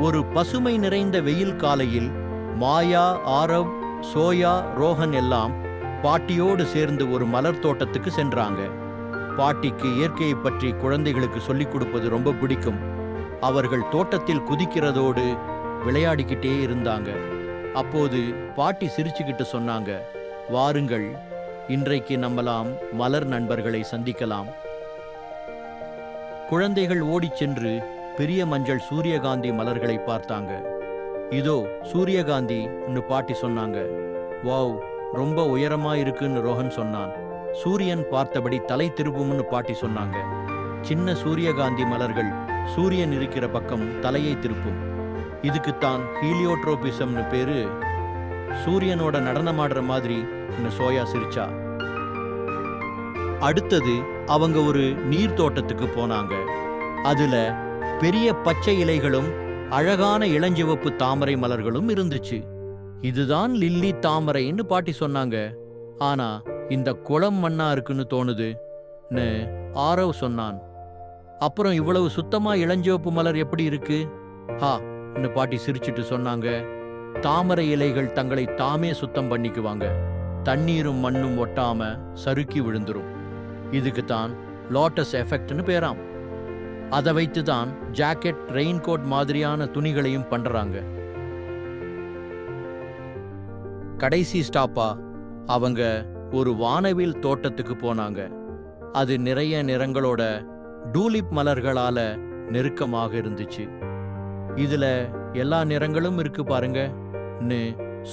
ஒரு பசுமை நிறைந்த வெயில் காலையில் மாயா, ஆரவ், சோயா, ரோஹன் எல்லாம் பாட்டியோடு சேர்ந்து ஒரு மலர் தோட்டத்துக்கு சென்றாங்க. பாட்டிக்கு இயற்கையை பற்றி குழந்தைகளுக்கு சொல்லிக் கொடுப்பது ரொம்ப பிடிக்கும். அவர்கள் தோட்டத்தில் குதிக்கிறதோடு விளையாடிக்கிட்டே இருந்தாங்க. அப்போது பாட்டி சிரிச்சுக்கிட்டு சொன்னாங்க, வாருங்கள், இன்றைக்கு நம்மலாம் மலர் நண்பர்களை சந்திக்கலாம். குழந்தைகள் ஓடிச் சென்று பெரிய மஞ்சள் சூரியகாந்தி மலர்களை பார்த்தாங்க. இதோ சூரியகாந்தின்னு பாட்டி சொன்னாங்க. வாவ், ரொம்ப உயரமா இருக்குன்னு ரோஹன் சொன்னான். சூரியன் பார்த்தபடி தலை திருப்பும்னு பாட்டி சொன்னாங்க. சின்ன சூரியகாந்தி மலர்கள் சூரியன் இருக்கிற பக்கம் தலையை திருப்பும். இதுக்குத்தான் ஹீலியோட்ரோபிசம்னு பேரு. சூரியனோட நடனமாடுற மாதிரி சோயா சிரிச்சா. அடுத்தது அவங்க ஒரு நீர் தோட்டத்துக்கு போனாங்க. அதுல பெரிய பச்சை இலைகளும் அழகான இளஞ்சிவப்பு தாமரை மலர்களும் இருந்துச்சு. இதுதான் லில்லி தாமரைன்னு பாட்டி சொன்னாங்க. ஆனா இந்த குளம் மண்ணா இருக்குன்னு தோணுதுன்னு ஆரவ் சொன்னான். அப்புறம் இவ்வளவு சுத்தமா இளஞ்சிவப்பு மலர் எப்படி இருக்கு? ஹான்னு பாட்டி சிரிச்சிட்டு சொன்னாங்க. தாமரை இலைகள் தங்களை தாமே சுத்தம் பண்ணிக்குவாங்க. தண்ணீரும் மண்ணும் ஒட்டாம சறுக்கி விழுந்துரும். இதுக்குத்தான் லோட்டஸ் எஃபெக்ட்னு பேராம். அதை வைத்துதான் ஜாக்கெட், ரெயின்கோட் மாதிரியான துணிகளையும் பண்றாங்க. கடைசி ஸ்டாப்பா அவங்க ஒரு வானவில் தோட்டத்துக்கு போனாங்க. அது நிறைய நிறங்களோட டூலிப் மலர்களால நெருக்கமாக இருந்துச்சு. இதுல எல்லா நிறங்களும் இருக்கு பாருங்கன்னு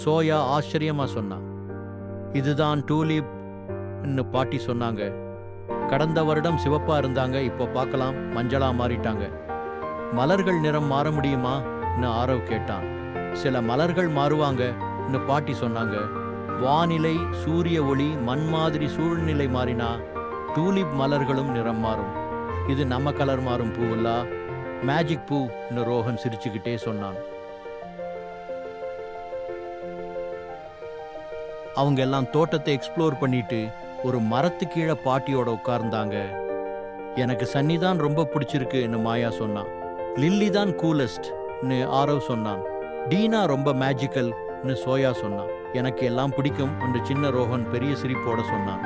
சோயா ஆச்சரியமா சொன்னா. இதுதான் டூலிப்னு பாட்டி சொன்னாங்க. கடந்த வருடம் சிவப்பா இருந்தாங்க, இப்போ பார்க்கலாம் மஞ்சளா மாறிட்டாங்க. மலர்கள் நிறம் மாற முடியுமான்னு ஆரவ் கேட்டான். சில மலர்கள் மாறுவாங்கன்னு பாட்டி சொன்னாங்க. வானிலை, சூரிய ஒளி, மண் மாதிரி சூழ்நிலை மாறினா டூலிப் மலர்களும் நிறம் மாறும். இது நம்ம கலர் மாறும் பூவல்லா, மேஜிக் பூன்னு ரோஹன் சிரிச்சுக்கிட்டே சொன்னான். அவங்க எல்லாம் தோட்டத்தை எக்ஸ்ப்ளோர் பண்ணிட்டு ஒரு மரத்து கீழே பாட்டியோட உட்கார்ந்தாங்க. எனக்கு சன்னி தான் ரொம்ப பிடிச்சிருக்குன்னு மாயா சொன்னான். லில்லி தான் கூலஸ்ட்னு ஆரவ் சொன்னான். டீனா ரொம்ப மேஜிக்கல்னு சோயா சொன்னான். எனக்கு எல்லாம் பிடிக்கும் என்று சின்ன ரோஹன் பெரிய சிரிப்போட சொன்னான்.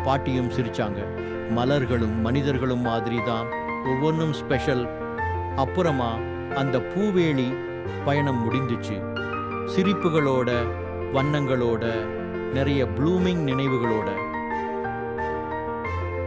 பாட்டியும் சிரிச்சாங்க. மலர்களும் மனிதர்களும் மாதிரி தான், ஒவ்வொன்றும் ஸ்பெஷல். அப்புறமா அந்த பூவேலி பயணம் முடிந்துச்சு. சிரிப்புகளோட, வண்ணங்களோட, நிறைய ப்ளூமிங் நினைவுகளோட.